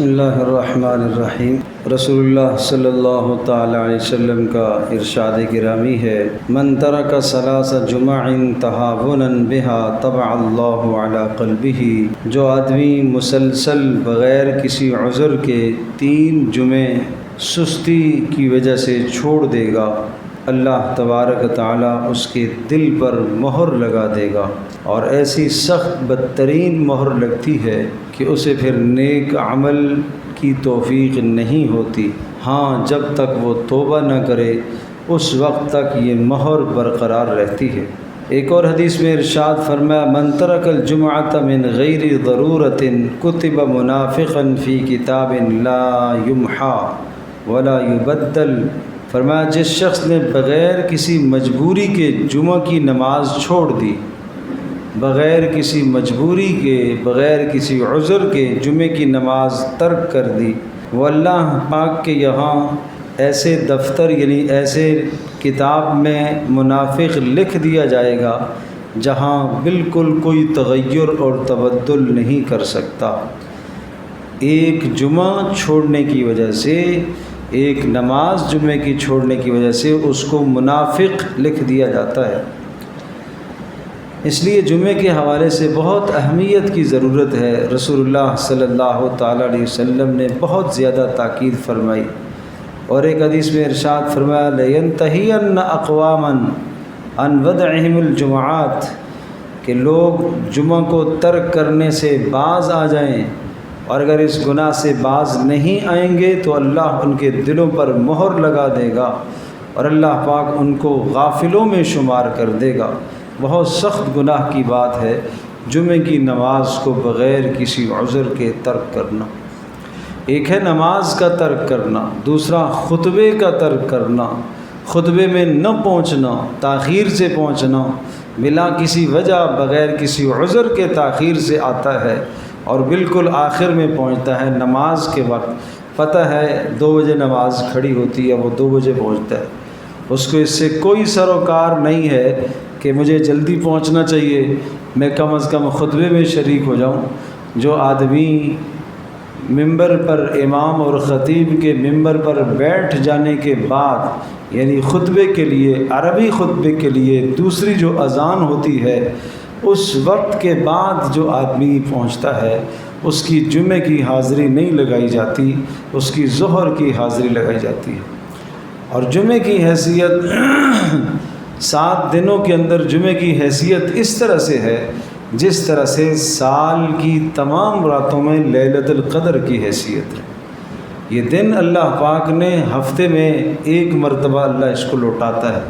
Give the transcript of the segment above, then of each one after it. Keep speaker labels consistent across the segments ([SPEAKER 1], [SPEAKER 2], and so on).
[SPEAKER 1] بسم اللہ الرحمن الرحیم۔ رسول اللہ صلی اللہ تعالی علیہ وسلم کا ارشاد گرامی ہے، من ترک ثلاث جمع تہاونا بها طبع اللہ علی قلبہ، جو آدمی مسلسل بغیر کسی عذر کے 3 جمعے سستی کی وجہ سے چھوڑ دے گا، اللہ تبارک تعالیٰ اس کے دل پر مہر لگا دے گا، اور ایسی سخت بدترین مہر لگتی ہے کہ اسے پھر نیک عمل کی توفیق نہیں ہوتی۔ ہاں، جب تک وہ توبہ نہ کرے اس وقت تک یہ مہر برقرار رہتی ہے۔ ایک اور حدیث میں ارشاد فرمایا، من ترک الجمعۃ من غیر ضرورۃ کتب منافقا فی کتاب لا یمحا ولا یبدل۔ فرمایا، جس شخص نے بغیر کسی مجبوری کے جمعہ کی نماز چھوڑ دی، بغیر کسی مجبوری کے، بغیر کسی عذر کے جمعے کی نماز ترک کر دی، وہ اللہ پاک کے یہاں ایسے دفتر یعنی ایسے کتاب میں منافق لکھ دیا جائے گا جہاں بالکل کوئی تغیر اور تبدل نہیں کر سکتا۔ ایک جمعہ چھوڑنے کی وجہ سے، ایک نماز جمعے کی چھوڑنے کی وجہ سے اس کو منافق لکھ دیا جاتا ہے۔ اس لیے جمعے کے حوالے سے بہت اہمیت کی ضرورت ہے۔ رسول اللہ صلی اللہ تعالیٰ علیہ وسلم نے بہت زیادہ تاکید فرمائی، اور ایک حدیث میں ارشاد فرمایا، لَيَنْتَهِيَنَّ أَقْوَامًا عَنْ وَدْعِهِمُ الْجُمُعَاتِ، کہ لوگ جمعہ کو ترک کرنے سے باز آ جائیں، اور اگر اس گناہ سے باز نہیں آئیں گے تو اللہ ان کے دلوں پر مہر لگا دے گا، اور اللہ پاک ان کو غافلوں میں شمار کر دے گا۔ بہت سخت گناہ کی بات ہے جمعے کی نماز کو بغیر کسی عذر کے ترک کرنا۔ ایک ہے نماز کا ترک کرنا، دوسرا خطبے کا ترک کرنا، خطبے میں نہ پہنچنا، تاخیر سے پہنچنا، بلا کسی وجہ بغیر کسی عذر کے تاخیر سے آتا ہے اور بالکل آخر میں پہنچتا ہے نماز کے وقت۔ پتہ ہے 2 بجے نماز کھڑی ہوتی ہے، وہ 2 بجے پہنچتا ہے، اس کو اس سے کوئی سروکار نہیں ہے کہ مجھے جلدی پہنچنا چاہیے، میں کم از کم خطبے میں شریک ہو جاؤں۔ جو آدمی ممبر پر، امام اور خطیب کے ممبر پر بیٹھ جانے کے بعد، یعنی خطبے کے لیے، عربی خطبے کے لیے دوسری جو اذان ہوتی ہے، اس وقت کے بعد جو آدمی پہنچتا ہے اس کی جمعے کی حاضری نہیں لگائی جاتی، اس کی ظہر کی حاضری لگائی جاتی ہے۔ اور جمعے کی حیثیت 7 دنوں کے اندر جمعے کی حیثیت اس طرح سے ہے جس طرح سے سال کی تمام راتوں میں لیلۃ القدر کی حیثیت ہے۔ یہ دن اللہ پاک نے ہفتے میں 1 مرتبہ اللہ اس کو لوٹاتا ہے،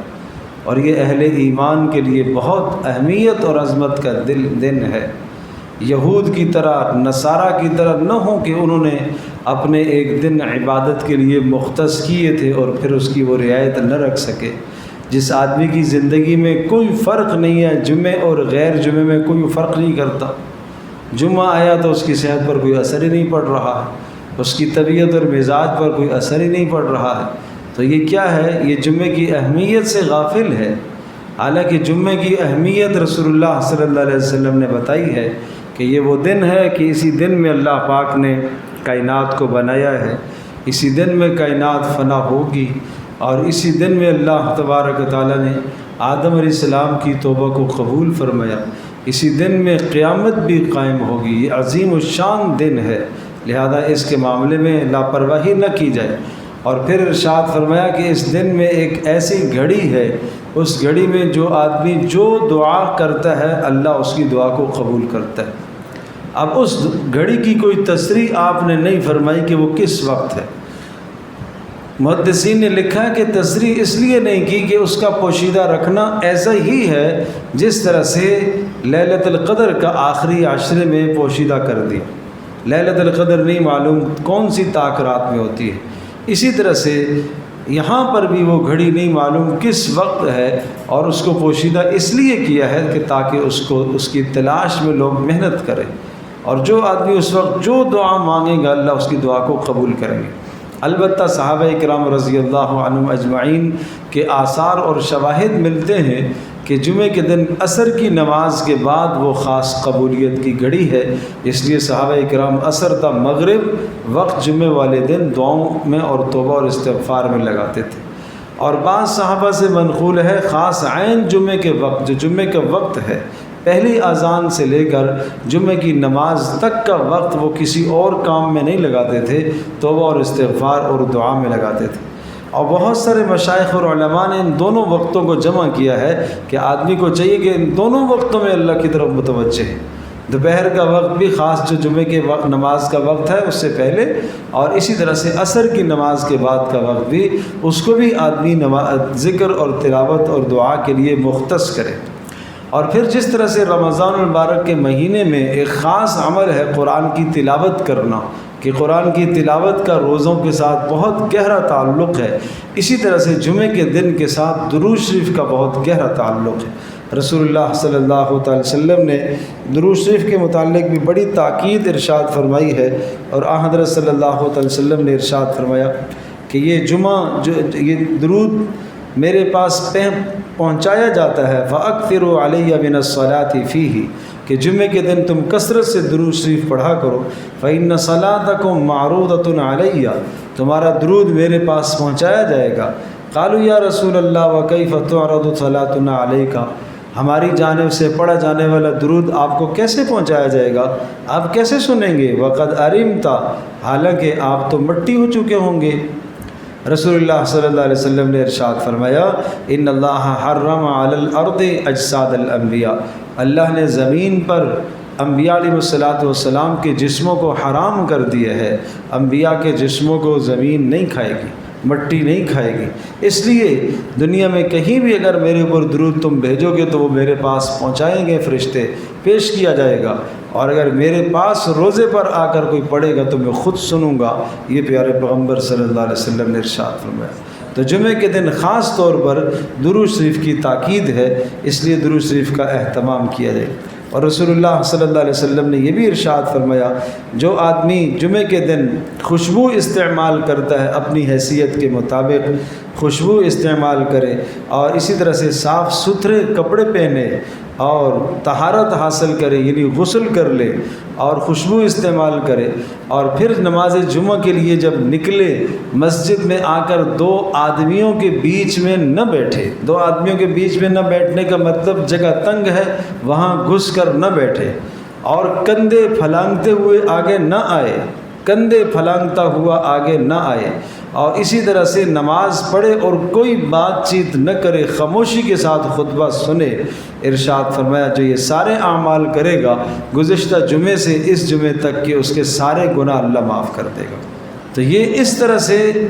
[SPEAKER 1] اور یہ اہل ایمان کے لیے بہت اہمیت اور عظمت کا دن ہے۔ یہود کی طرح، نصارہ کی طرح نہ ہو کہ انہوں نے اپنے ایک دن عبادت کے لیے مختص کیے تھے اور پھر اس کی وہ رعایت نہ رکھ سکے۔ جس آدمی کی زندگی میں کوئی فرق نہیں ہے، جمعے اور غیر جمعے میں کوئی فرق نہیں کرتا، جمعہ آیا تو اس کی صحت پر کوئی اثر ہی نہیں پڑ رہا ہے، اس کی طبیعت اور مزاج پر کوئی اثر ہی نہیں پڑ رہا ہے، تو یہ کیا ہے؟ یہ جمعے کی اہمیت سے غافل ہے۔ حالانکہ جمعے کی اہمیت رسول اللہ صلی اللہ علیہ وسلم نے بتائی ہے کہ یہ وہ دن ہے کہ اسی دن میں اللہ پاک نے کائنات کو بنایا ہے، اسی دن میں کائنات فنا ہوگی، اور اسی دن میں اللہ تبارک و تعالیٰ نے آدم علیہ السلام کی توبہ کو قبول فرمایا، اسی دن میں قیامت بھی قائم ہوگی۔ یہ عظیم الشان دن ہے، لہذا اس کے معاملے میں لاپرواہی نہ کی جائے۔ اور پھر ارشاد فرمایا کہ اس دن میں ایک ایسی گھڑی ہے، اس گھڑی میں جو آدمی جو دعا کرتا ہے اللہ اس کی دعا کو قبول کرتا ہے۔ اب اس گھڑی کی کوئی تصریح آپ نے نہیں فرمائی کہ وہ کس وقت ہے۔ محدثین نے لکھا ہے کہ تصریح اس لیے نہیں کی کہ اس کا پوشیدہ رکھنا ایسا ہی ہے جس طرح سے لیلۃ القدر کا آخری عشرے میں پوشیدہ کر دیا۔ لیلۃ القدر نہیں معلوم کون سی طاق رات میں ہوتی ہے، اسی طرح سے یہاں پر بھی وہ گھڑی نہیں معلوم کس وقت ہے، اور اس کو پوشیدہ اس لیے کیا ہے کہ تاکہ اس کی تلاش میں لوگ محنت کریں، اور جو آدمی اس وقت جو دعا مانگے گا اللہ اس کی دعا کو قبول کریں گے۔ البتہ صحابہ کرام رضی اللہ عنہم اجمعین کے آثار اور شواہد ملتے ہیں کہ جمعے کے دن عصر کی نماز کے بعد وہ خاص قبولیت کی گھڑی ہے، اس لیے صحابہ کرام عصر تا مغرب وقت جمعے والے دن دعاؤں میں اور توبہ اور استغفار میں لگاتے تھے۔ اور بعض صحابہ سے منقول ہے خاص عین جمعے کے وقت، جو جمعے کا وقت ہے، پہلی اذان سے لے کر جمعے کی نماز تک کا وقت وہ کسی اور کام میں نہیں لگاتے تھے، توبہ اور استغفار اور دعا میں لگاتے تھے۔ اور بہت سارے مشائخ اور علماء نے ان دونوں وقتوں کو جمع کیا ہے کہ آدمی کو چاہیے کہ ان دونوں وقتوں میں اللہ کی طرف متوجہ ہے۔ دوپہر کا وقت بھی خاص جو جمعے کے وقت نماز کا وقت ہے اس سے پہلے، اور اسی طرح سے عصر کی نماز کے بعد کا وقت بھی، اس کو بھی آدمی ذکر اور تلاوت اور دعا کے لیے مختص کرے۔ اور پھر جس طرح سے رمضان المبارک کے مہینے میں ایک خاص عمل ہے قرآن کی تلاوت کرنا، کہ قرآن کی تلاوت کا روزوں کے ساتھ بہت گہرا تعلق ہے، اسی طرح سے جمعے کے دن کے ساتھ درود شریف کا بہت گہرا تعلق ہے۔ رسول اللہ صلی اللہ تعالی وسلم نے درود شریف کے متعلق بھی بڑی تاکید ارشاد فرمائی ہے، اور آن حضرت صلی اللہ تعالی وسلم نے ارشاد فرمایا کہ یہ یہ درود میرے پاس پہنچایا جاتا ہے، فَأَكْثِرُوا عَلَيَّ مِنَ الصَّلَاةِ فِيهِ، کہ جمعے کے دن تم کثرت سے درود شریف پڑھا کرو، فَإِنَّ صَلَاتَكُمْ مَعْرُوضَةٌ عَلَيَّ، تمہارا درود میرے پاس پہنچایا جائے گا۔ قالوا یا رسول اللہ وَكَيْفَ تُعْرَضُ صَلَاتُنَا عَلَيْكَ، ہماری جانب سے پڑھا جانے والا درود آپ کو کیسے پہنچایا جائے گا، آپ کیسے سنیں گے؟ وَقَدْ أَرِمْتَ، حالانکہ آپ تو مٹی ہو چکے ہوں گے۔ رسول اللہ صلی اللہ علیہ وسلم نے ارشاد فرمایا، ان اللہ حرم علی الارض اجساد الانبیاء، اللہ نے زمین پر انبیاء علیہ السلام کے جسموں کو حرام کر دیا ہے۔ انبیاء کے جسموں کو زمین نہیں کھائے گی، مٹی نہیں کھائے گی، اس لیے دنیا میں کہیں بھی اگر میرے اوپر درود تم بھیجو گے تو وہ میرے پاس پہنچائیں گے فرشتے، پیش کیا جائے گا، اور اگر میرے پاس روزے پر آ کر کوئی پڑھے گا تو میں خود سنوں گا۔ یہ پیارے پیغمبر صلی اللہ علیہ وسلم نے ارشاد فرمایا۔ تو جمعے کے دن خاص طور پر درود شریف کی تاکید ہے، اس لیے درود شریف کا اہتمام کیا جائے۔ اور رسول اللہ صلی اللہ علیہ وسلم نے یہ بھی ارشاد فرمایا، جو آدمی جمعے کے دن خوشبو استعمال کرتا ہے، اپنی حیثیت کے مطابق خوشبو استعمال کرے، اور اسی طرح سے صاف ستھرے کپڑے پہنے اور طہارت حاصل کرے، یعنی غسل کر لے اور خوشبو استعمال کرے، اور پھر نماز جمعہ کے لیے جب نکلے مسجد میں آ کر دو آدمیوں کے بیچ میں نہ بیٹھے۔ دو آدمیوں کے بیچ میں نہ بیٹھنے کا مطلب جگہ تنگ ہے وہاں گھس کر نہ بیٹھے، اور کندھے پھلانگتے ہوئے آگے نہ آئے، کندھے پھلانگتا ہوا آگے نہ آئے، اور اسی طرح سے نماز پڑھے اور کوئی بات چیت نہ کرے، خاموشی کے ساتھ خطبہ سنے۔ ارشاد فرمایا جو یہ سارے اعمال کرے گا گزشتہ جمعے سے اس جمعے تک کہ اس کے سارے گناہ اللہ معاف کر دے گا۔ تو یہ اس طرح سے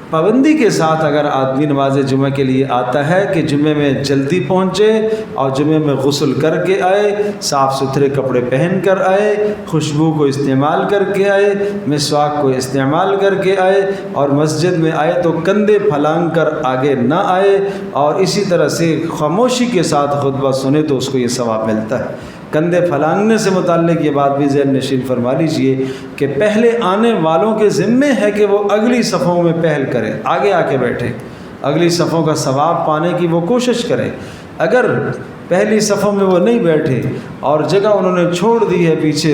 [SPEAKER 1] پابندی کے ساتھ اگر آدمی نماز جمعہ کے لیے آتا ہے کہ جمعے میں جلدی پہنچے اور جمعے میں غسل کر کے آئے، صاف ستھرے کپڑے پہن کر آئے، خوشبو کو استعمال کر کے آئے، مسواک کو استعمال کر کے آئے، اور مسجد میں آئے تو کندھے پھلانگ کر آگے نہ آئے، اور اسی طرح سے خاموشی کے ساتھ خطبہ سنے تو اس کو یہ ثواب ملتا ہے۔ کندھے پھلانگنے سے متعلق یہ بات بھی ذہن نشین فرما لیجئے کہ پہلے آنے والوں کے ذمے ہے کہ وہ اگلی صفوں میں پہل کریں، آگے آ کے بیٹھے، اگلی صفوں کا ثواب پانے کی وہ کوشش کریں۔ اگر پہلی صفوں میں وہ نہیں بیٹھے اور جگہ انہوں نے چھوڑ دی ہے پیچھے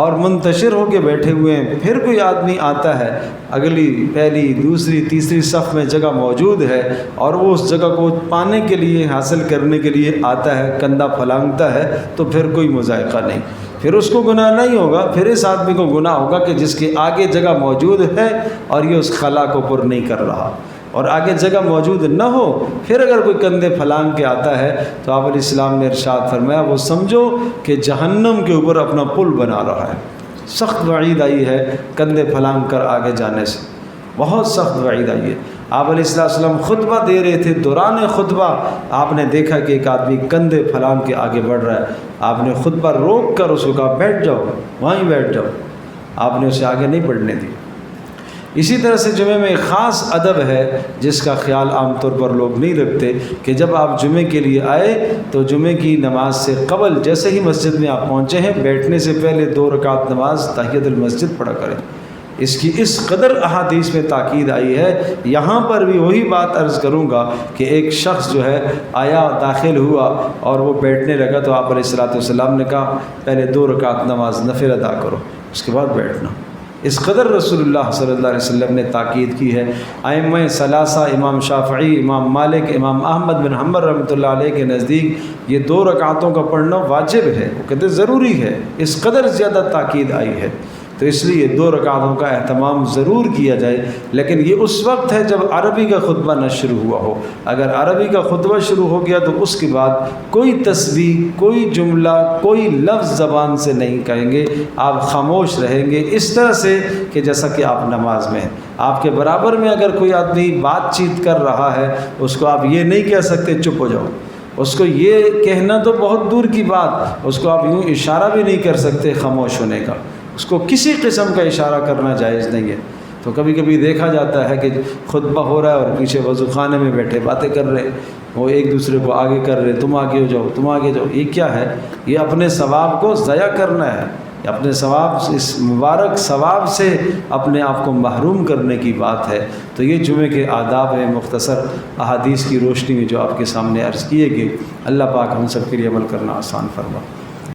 [SPEAKER 1] اور منتشر ہو کے بیٹھے ہوئے ہیں، پھر کوئی آدمی آتا ہے اگلی پہلی دوسری تیسری صف میں جگہ موجود ہے اور وہ اس جگہ کو پانے کے لیے حاصل کرنے کے لیے آتا ہے، کندھا پھلانگتا ہے، تو پھر کوئی مذائقہ نہیں، پھر اس کو گناہ نہیں ہوگا، پھر اس آدمی کو گناہ ہوگا کہ جس کے آگے جگہ موجود ہے اور یہ اس خلا کو پر نہیں کر رہا، اور آگے جگہ موجود نہ ہو پھر اگر کوئی کندھے پھلانگ کے آتا ہے تو آپ علیہ السلام نے ارشاد فرمایا وہ سمجھو کہ جہنم کے اوپر اپنا پل بنا رہا ہے۔ سخت وعید آئی ہے کندھے پھلانگ کر آگے جانے سے، بہت سخت وعید آئی ہے۔ آپ علیہ السلام خطبہ دے رہے تھے، دوران خطبہ آپ نے دیکھا کہ ایک آدمی کندھے پھلانگ کے آگے بڑھ رہا ہے، آپ نے خطبہ روک کر اس کو کہا بیٹھ جاؤ، وہیں بیٹھ جاؤ، آپ نے اسے آگے نہیں بڑھنے دی۔ اسی طرح سے جمعے میں ایک خاص ادب ہے جس کا خیال عام طور پر لوگ نہیں رکھتے کہ جب آپ جمعے کے لیے آئے تو جمعے کی نماز سے قبل جیسے ہی مسجد میں آپ پہنچے ہیں بیٹھنے سے پہلے 2 رکعت نماز تحیۃ المسجد پڑھا کریں۔ اس کی اس قدر احادیث میں تاکید آئی ہے۔ یہاں پر بھی وہی بات عرض کروں گا کہ ایک شخص جو ہے آیا، داخل ہوا اور وہ بیٹھنے لگا تو آپ علیہ الصلوۃ والسلام نے کہا پہلے 2 رکعت نماز نفل ادا کرو، اس کے بعد بیٹھنا۔ اس قدر رسول اللہ صلی اللہ علیہ وسلم نے تاکید کی ہے۔ ائمہ ثلاثہ امام شافعی، امام مالک، امام احمد بن حنبل رحمۃ اللہ علیہ کے نزدیک یہ 2 رکعتوں کا پڑھنا واجب ہے، وہ کہتے ضروری ہے، اس قدر زیادہ تاکید آئی ہے تو اس لیے 2 رکعتوں کا اہتمام ضرور کیا جائے، لیکن یہ اس وقت ہے جب عربی کا خطبہ نہ شروع ہوا ہو۔ اگر عربی کا خطبہ شروع ہو گیا تو اس کے بعد کوئی تسبیح، کوئی جملہ، کوئی لفظ زبان سے نہیں کہیں گے، آپ خاموش رہیں گے اس طرح سے کہ جیسا کہ آپ نماز میں ہیں۔ آپ کے برابر میں اگر کوئی آدمی بات چیت کر رہا ہے، اس کو آپ یہ نہیں کہہ سکتے چپ ہو جاؤ، اس کو یہ کہنا تو بہت دور کی بات، اس کو آپ یوں اشارہ بھی نہیں کر سکتے خاموش ہونے کا، اس کو کسی قسم کا اشارہ کرنا جائز نہیں ہے۔ تو کبھی کبھی دیکھا جاتا ہے کہ خطبہ ہو رہا ہے اور پیچھے وضو خانے میں بیٹھے باتیں کر رہے، وہ ایک دوسرے کو آگے کر رہے، تم آگے ہو جاؤ، تم آگے جاؤ، یہ کیا ہے؟ یہ اپنے ثواب کو ضائع کرنا ہے، اپنے ثواب، اس مبارک ثواب سے اپنے آپ کو محروم کرنے کی بات ہے۔ تو یہ جمعے کے آداب ہیں مختصر احادیث کی روشنی میں جو آپ کے سامنے عرض کیے گئے۔ اللہ پاک ہم سب کے لیے عمل کرنا آسان فرما۔